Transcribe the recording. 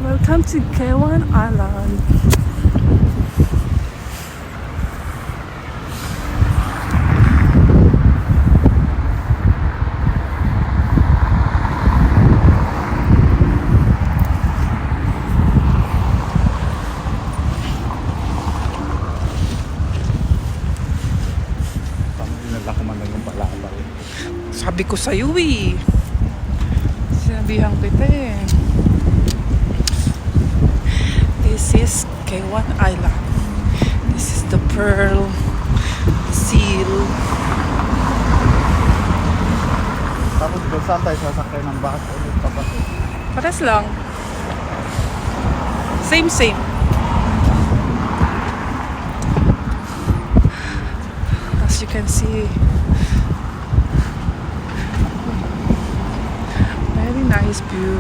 Welcome to Kewan Island. Sabi ko sa'yo eh. Sinabihan kita eh. This is Kewan Island. This is the pearl seal. Tapos kung saan tayo sasakay ng bus ulit papasok? Pares lang. Same. As you can see, very nice view.